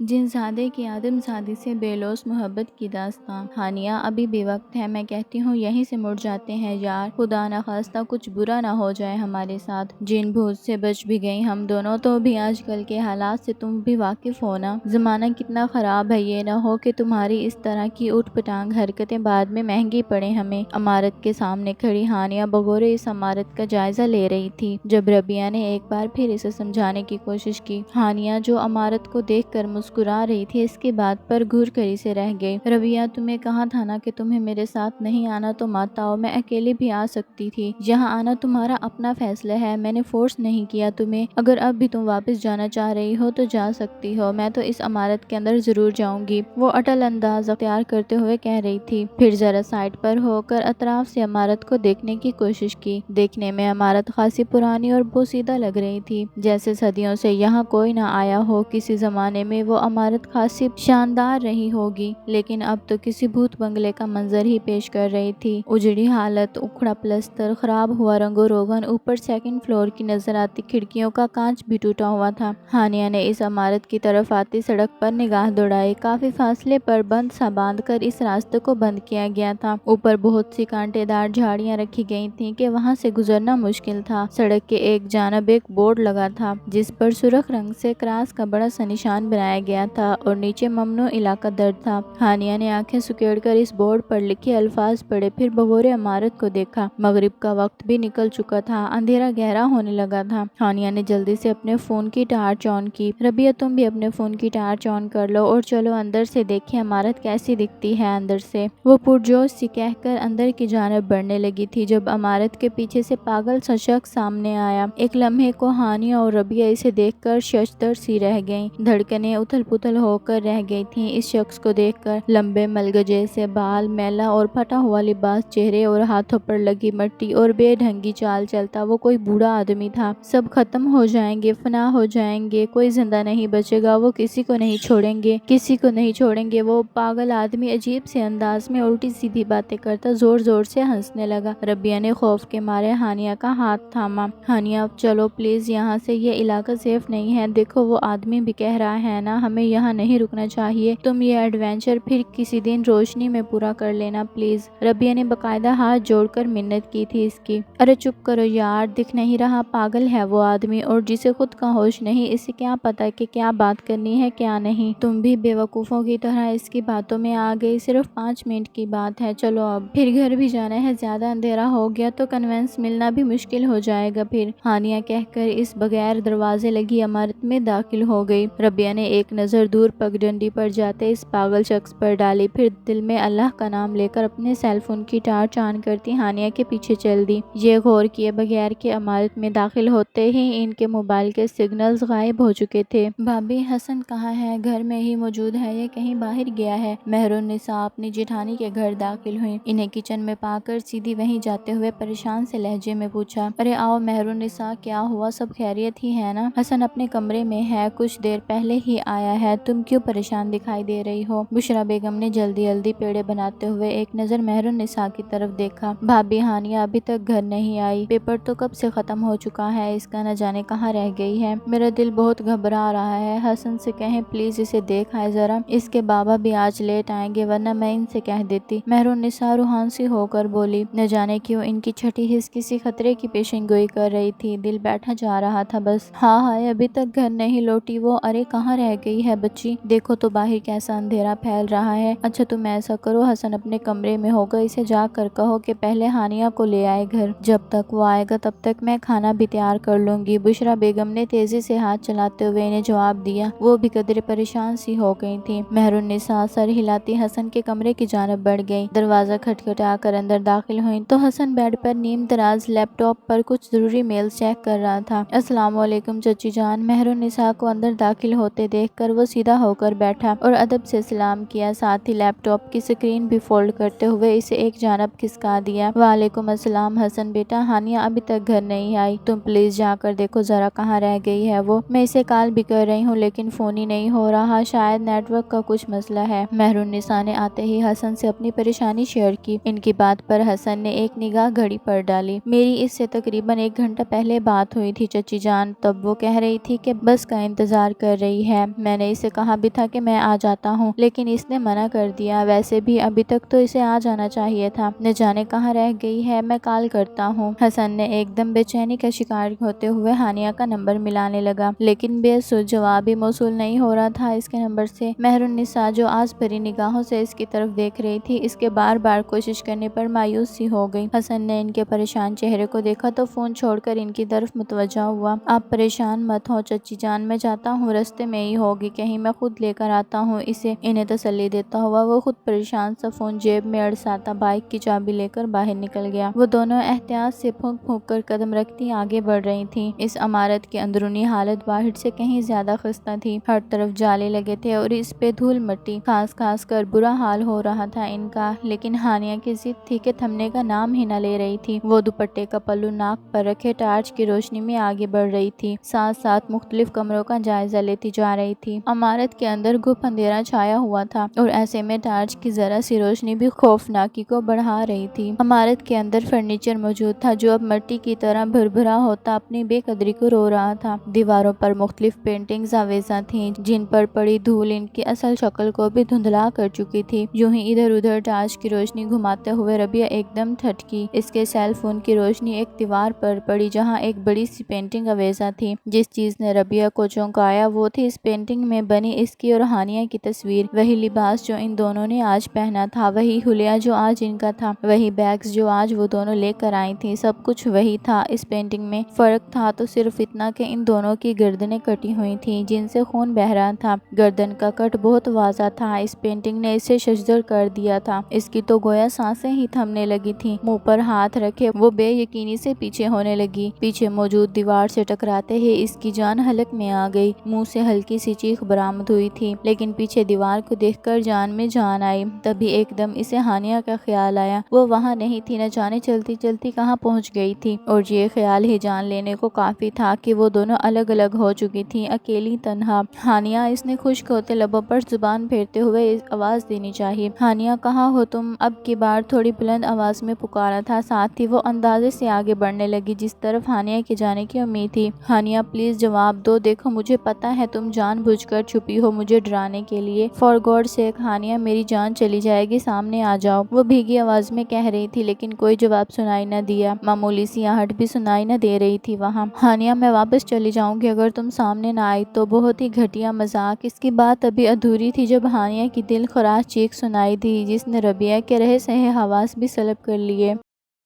جن زادے کی آدم زادی سے بے لوث محبت کی داستان۔ ہانیہ ابھی بھی وقت ہے، میں کہتی ہوں یہیں سے مڑ جاتے ہیں یار، خدا نخواستہ کچھ برا نہ ہو جائے ہمارے ساتھ۔ جن بھوت سے بچ بھی گئی ہم دونوں، تو بھی آج کل کے حالات سے تم بھی واقف ہو نا، زمانہ کتنا خراب ہے، یہ نہ ہو کہ تمہاری اس طرح کی اٹھ پٹانگ حرکتیں بعد میں مہنگی پڑیں ہمیں۔ عمارت کے سامنے کھڑی ہانیہ بغور اس عمارت کا جائزہ لے رہی تھی جب ربیہ نے ایک بار پھر اسے سمجھانے کی کوشش کی۔ ہانیہ جو عمارت کو دیکھ کر مسکرا رہی تھی، اس کی بات پر گھور کر اسے رہ گئی۔ ربیہ تمہیں کہا تھا نا کہ تمہیں میرے ساتھ نہیں آنا تو مت آؤ، میں اکیلے بھی آ سکتی تھی، یہاں آنا تمہارا اپنا فیصلہ ہے، میں نے فورس نہیں کیا تمہیں، اگر اب بھی تم واپس جانا چاہ رہی ہو تو جا سکتی ہو، میں تو اس عمارت کے اندر ضرور جاؤں گی، وہ اٹل انداز اختیار کرتے ہوئے کہہ رہی تھی، پھر ذرا سائڈ پر ہو کر اطراف سے عمارت کو دیکھنے کی کوشش کی۔ دیکھنے میں عمارت خاصی پرانی اور بوسیدہ لگ رہی تھی، جیسے صدیوں سے یہاں کوئی نہ آیا ہو، کسی زمانے میں وہ عمارت خاصی شاندار رہی ہوگی، لیکن اب تو کسی بھوت بنگلے کا منظر ہی پیش کر رہی تھی۔ اجڑی حالت، اکھڑا پلستر، خراب ہوا رنگ و روغن، اوپر سیکنڈ فلور کی نظر آتی کھڑکیوں کا کانچ بھی ٹوٹا ہوا تھا۔ ہانیہ نے اس عمارت کی طرف آتی سڑک پر نگاہ دوڑائی، کافی فاصلے پر بند سا باندھ کر اس راستے کو بند کیا گیا تھا، اوپر بہت سی کانٹے دار جھاڑیاں رکھی گئی تھیں کہ وہاں سے گزرنا مشکل تھا۔ سڑک کے ایک جانب ایک بورڈ لگا تھا جس پر سرخ رنگ سے کراس کا بڑا سا نشان بنایا گیا تھا اور نیچے ممنوع علاقہ درج تھا۔ ہانیہ نے آنکھیں سکیڑ کر اس بورڈ پر لکھے الفاظ پڑھے، پھر بغور عمارت کو دیکھا۔ مغرب کا وقت بھی نکل چکا تھا، اندھیرا گہرا ہونے لگا تھا۔ ہانیہ نے جلدی سے اپنے فون کی ٹارچ آن کی۔ ربیہ تم بھی اپنے فون کی ٹارچ آن کر لو اور چلو اندر سے دیکھیں عمارت کیسی دکھتی ہے اندر سے، وہ پرجوش سی کہہ کر اندر کی جانب بڑھنے لگی تھی جب عمارت کے پیچھے سے پاگل سا شخص سامنے آیا۔ ایک لمحے کو ہانیہ اور ربیہ اسے دیکھ کر ششدر سی رہ گئیں، دھڑکنیں اتھل پتھل ہو کر رہ گئی تھیں اس شخص کو دیکھ کر۔ لمبے ملگجے سے بال، میلا اور پھٹا ہوا لباس، چہرے اور ہاتھوں پر لگی مٹی اور بے ڈھنگی چال چلتا وہ کوئی بوڑھا آدمی تھا۔ سب ختم ہو جائیں گے، فنا ہو جائیں گے، کوئی زندہ نہیں بچے گا، وہ کسی کو نہیں چھوڑیں گے، کسی کو نہیں چھوڑیں گے۔ وہ پاگل آدمی عجیب سے انداز میں الٹی سیدھی باتیں کرتا زور زور سے ہنسنے لگا۔ ربیہ نے خوف کے مارے ہانیہ کا ہاتھ تھاما۔ ہانیہ چلو پلیز یہاں سے، یہ علاقہ سیف نہیں ہے، دیکھو وہ آدمی بھی کہہ رہا ہے نا ہمیں یہاں نہیں رکنا چاہیے، تم یہ ایڈونچر پھر کسی دن روشنی میں پورا کر لینا پلیز۔ ربیہ نے باقاعدہ ہاتھ جوڑ کر منت کی تھی اس کی۔ ارے چپ کرو یار، دکھ نہیں رہا پاگل ہے وہ آدمی، اور جسے خود کا ہوش نہیں، اسے کیا پتا کہ کیا بات کرنی ہے کیا نہیں۔ تم بھی بے وقوفوں کی طرح اس کی باتوں میں آ گئی، صرف 5 منٹ کی بات ہے، چلو اب پھر گھر بھی جانا ہے، زیادہ اندھیرا ہو گیا تو کنوینس ملنا بھی مشکل ہو جائے گا پھر۔ ہانیہ کہہ کر اس بغیر دروازے لگی عمارت میں داخل ہو گئی۔ ربیہ نے ایک نظر دور پگڈنڈی پر جاتے اس پاگل شخص پر ڈالی، پھر دل میں اللہ کا نام لے کر اپنے سیل فون کی ٹارچ آن کرتی ہانیہ کے پیچھے چل دی، یہ غور کیے بغیر کہ عمارت میں داخل ہوتے ہی ان کے موبائل کے سگنلز غائب ہو چکے تھے۔ بھابی حسن کہاں ہے؟ گھر میں ہی موجود ہے یا کہیں باہر گیا ہے؟ مہرالنساء اپنی جیٹھانی کے گھر داخل ہوئیں، انہیں کچن میں پا کر سیدھی وہیں جاتے ہوئے پریشان سے لہجے میں پوچھا، ارے آؤ مہرالنساء، کیا ہوا، سب خیریت ہی ہے نا؟ حسن اپنے کمرے میں ہے، کچھ دیر پہلے ہی آیا ہے، تم کیوں پریشان دکھائی دے رہی ہو؟ بشریٰ بیگم نے جلدی جلدی پیڑے بناتے ہوئے ایک نظر مہرالنساء کی طرف دیکھا۔ بھابی ہانیہ ابھی تک گھر نہیں آئی، پیپر تو کب سے ختم ہو چکا ہے، اس کا نہ جانے کہاں رہ گئی ہے، میرا دل بہت گھبرا رہا ہے، حسن سے کہیں پلیز اسے دیکھ آئے ذرا، اس کے بابا بھی آج لیٹ آئیں گے ورنہ میں ان سے کہہ دیتی۔ مہرالنساء روحان سی ہو کر بولی، نہ جانے کیوں ان کی چھٹی حس کسی خطرے کی پیشن گوئی کر رہی تھی، دل بیٹھا جا رہا تھا بس۔ ہاں ہائے ابھی تک گھر نہیں لوٹی وہ، ارے کہاں رہ گئی ہے بچی، دیکھو تو باہر کیسا اندھیرا پھیل رہا ہے۔ اچھا تم ایسا کرو، حسن اپنے کمرے میں ہوگا، اسے جا کر کہو کہ پہلے ہانیہ کو لے آئے گھر، جب تک وہ آئے گا تب تک میں کھانا بھی تیار کر لوں گی۔ بشریٰ بیگم نے تیزی سے ہاتھ چلاتے ہوئے انہیں جواب دیا، وہ بھی قدرے پریشان سی ہو گئی تھی۔ مہرالنساء سر ہلاتی حسن کے کمرے کی جانب بڑھ گئی، دروازہ کھٹکھٹا کر اندر داخل ہوئیں تو حسن بیڈ پر نیم دراز لیپ ٹاپ پر کچھ ضروری میلز چیک کر رہا تھا۔ السلام علیکم چچی جان۔ مہرالنساء کو اندر داخل ہوتے دیکھ کر وہ سیدھا ہو کر بیٹھا اور ادب سے سلام کیا، ساتھ ہی لیپ ٹاپ کی سکرین بھی فولڈ کرتے ہوئے اسے ایک جانب کھسکا دیا۔ وعلیکم السلام حسن بیٹا، ہانیہ ابھی تک گھر نہیں آئی، تم پلیز جا کر دیکھو ذرا کہاں رہ گئی ہے وہ، میں اسے کال بھی کر رہی ہوں لیکن فون ہی نہیں ہو رہا، شاید نیٹ ورک کا کچھ مسئلہ ہے۔ مہرالنساء نے آتے ہی حسن سے اپنی پریشانی شیئر کی۔ ان کی بات پر حسن نے ایک نگاہ گھڑی پر ڈالی، میری اس سے تقریباً 1 گھنٹہ پہلے بات ہوئی تھی چچی جان، تب وہ کہہ رہی تھی کہ بس کا انتظار کر رہی ہے، میں نے اسے کہا بھی تھا کہ میں آ جاتا ہوں، لیکن اس نے منع کر دیا۔ ویسے بھی ابھی تک تو اسے آ جانا چاہیے تھا، نہ جانے کہاں رہ گئی ہے، میں کال کرتا ہوں۔ حسن نے ایک دم بے چینی کا شکار ہوتے ہوئے ہانیہ کا نمبر ملانے لگا، لیکن بے سود جواب بھی موصول نہیں ہو رہا تھا اس کے نمبر سے۔ مہر النساء جو آس بھری نگاہوں سے اس کی طرف دیکھ رہی تھی، اس کے بار بار کوشش کرنے پر مایوس سی ہو گئی۔ حسن نے ان کے پریشان چہرے کو دیکھا تو فون چھوڑ کر ان کی طرف متوجہ ہوا۔ آپ پریشان مت ہو چچی جان، میں جاتا ہوں، رستے میں ہی ہوگی کہیں، میں خود لے کر آتا ہوں اسے، انہیں تسلی دیتا ہوا وہ خود پریشان سا فون جیب میں اڑساتا بائک کی چابی لے کر باہر نکل گیا۔ وہ دونوں احتیاط سے پھونک پھونک کر قدم رکھتی آگے بڑھ رہی تھیں۔ اس عمارت کی اندرونی حالت باہر سے کہیں زیادہ خستہ تھی، ہر طرف جالے لگے تھے اور اس پہ دھول مٹی کھاس کھاس کر برا حال ہو رہا تھا ان کا، لیکن ہانیہ کی ضد تھی کہ تھمنے کا نام ہی نہ لے رہی تھی۔ وہ دوپٹے کا پلو ناک پر رکھے ٹارچ کی روشنی میں آگے بڑھ رہی تھی، ساتھ ساتھ مختلف کمروں کا جائزہ لیتی جا رہی تھی۔ عمارت کے اندر گھپ اندھیرا چھایا ہوا تھا اور ایسے میں ٹارچ کی ذرا سی روشنی بھی خوفناکی کو بڑھا رہی تھی۔ عمارت کے اندر فرنیچر موجود تھا جو اب مٹی کی طرح بھربھرا ہوتا اپنی بے قدری کو رو رہا تھا۔ دیواروں پر مختلف پینٹنگز آویزاں تھیں جن پر پڑی دھول ان کی اصل شکل کو بھی دھندلا کر چکی تھی۔ یوں ہی ادھر ادھر ٹارچ کی روشنی گھماتے ہوئے ربیہ ایک دم ٹھٹکی۔ اس کے سیل فون کی روشنی ایک دیوار پر پڑی جہاں ایک بڑی سی پینٹنگ آویزاں تھی۔ جس چیز نے ربیہ کو چونکایا وہ تھی اس پینٹنگ میں بنی اس کی اور ہانیہ کی تصویر، وہی لباس جو ان دونوں نے آج پہنا تھا، وہی حلیہ جو آج ان کا تھا، وہی بیگز جو آج وہ دونوں لے کر آئی تھیں، سب کچھ وہی تھا اس پینٹنگ میں۔ فرق تھا تو صرف اتنا کہ ان دونوں کی گردنیں کٹی ہوئی تھیں جن سے خون بہہ رہا تھا۔ گردن کا کٹ بہت واضح تھا، اس پینٹنگ نے اسے ششدر کر دیا تھا، اس کی تو گویا سانسیں ہی تھمنے لگی تھیں۔ منہ پر ہاتھ رکھے وہ بے یقینی سے پیچھے ہونے لگی، پیچھے موجود دیوار سے ٹکراتے ہی اس کی جان حلق میں آ گئی، منہ سے ہلکی سی چیخ برآمد ہوئی تھی، لیکن پیچھے دیوار کو دیکھ کر جان میں جان آئی۔ تبھی ایک دم اسے ہانیہ کا خیال آیا، وہ وہاں نہیں تھی، نہ جانے چلتی چلتی کہاں پہنچ گئی تھی، اور یہ خیال ہی جان لینے کو کافی تھا کہ وہ دونوں الگ الگ ہو چکی تھیں، اکیلی تنہا۔ ہانیہ، اس نے خشک ہوتے لبوں پر زبان پھیرتے ہوئے آواز دینی چاہی۔ ہانیہ کہاں ہو تم؟ اب کی بار تھوڑی بلند آواز میں پکارا تھا، ساتھ ہی وہ اندازے سے آگے بڑھنے لگی جس طرف ہانیہ کے جانے کی امید تھی۔ ہانیہ پلیز جواب دو، دیکھو مجھے پتا ہے تم جان بوجھ کر چھپی ہو مجھے ڈرانے کے لیے، فار گاڈ سیک ہانیہ میری جان چلی جائے گی، سامنے آ جاؤ، وہ بھیگی آواز میں کہہ رہی تھی، لیکن کوئی جواب سنائی نہ دیا، معمولی سی آہٹ بھی سنائی نہ دے رہی تھی وہاں۔ ہانیہ میں واپس چلی جاؤں گی اگر تم سامنے نہ آئی تو، بہت ہی گھٹیا مذاق۔ اس کی بات ابھی ادھوری تھی جب ہانیہ کی دل خراش چیخ سنائی دی جس نے ربیہ کے رہے سہے حواس بھی سلب کر لیے۔